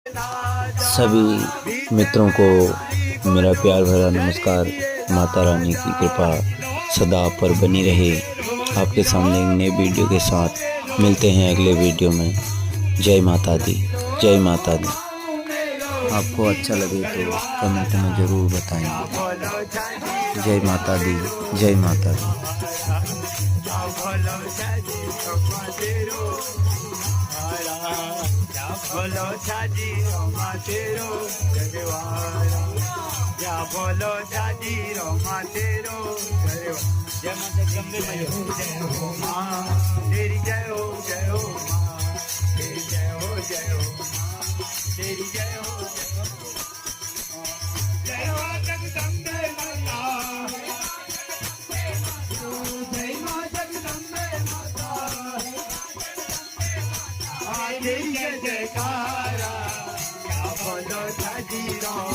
सभी मित्रों को मेरा प्यार भरा नमस्कार। माता रानी की कृपा सदा आप पर बनी रहे। आपके सामने एक नए वीडियो के साथ मिलते हैं अगले वीडियो में। जय माता दी, जय माता दी। आपको अच्छा लगे तो कमेंट में ज़रूर बताएंगे। जय माता दी, जय माता दी। बोलो छाजी रोमा तेरो जगवारा, या बोलो छाजी रोमा तेरो जगवारा। जय माता जगदम्बे मैया जय हो माँ, तेरी जय हो माँ, तेरी जय हो माँ, तेरी जय हो जय हो जगदम्बे मैया, जय माँ जगदम्बे माता, तेरी जय जयकारा, या बोलो छाजी रोमा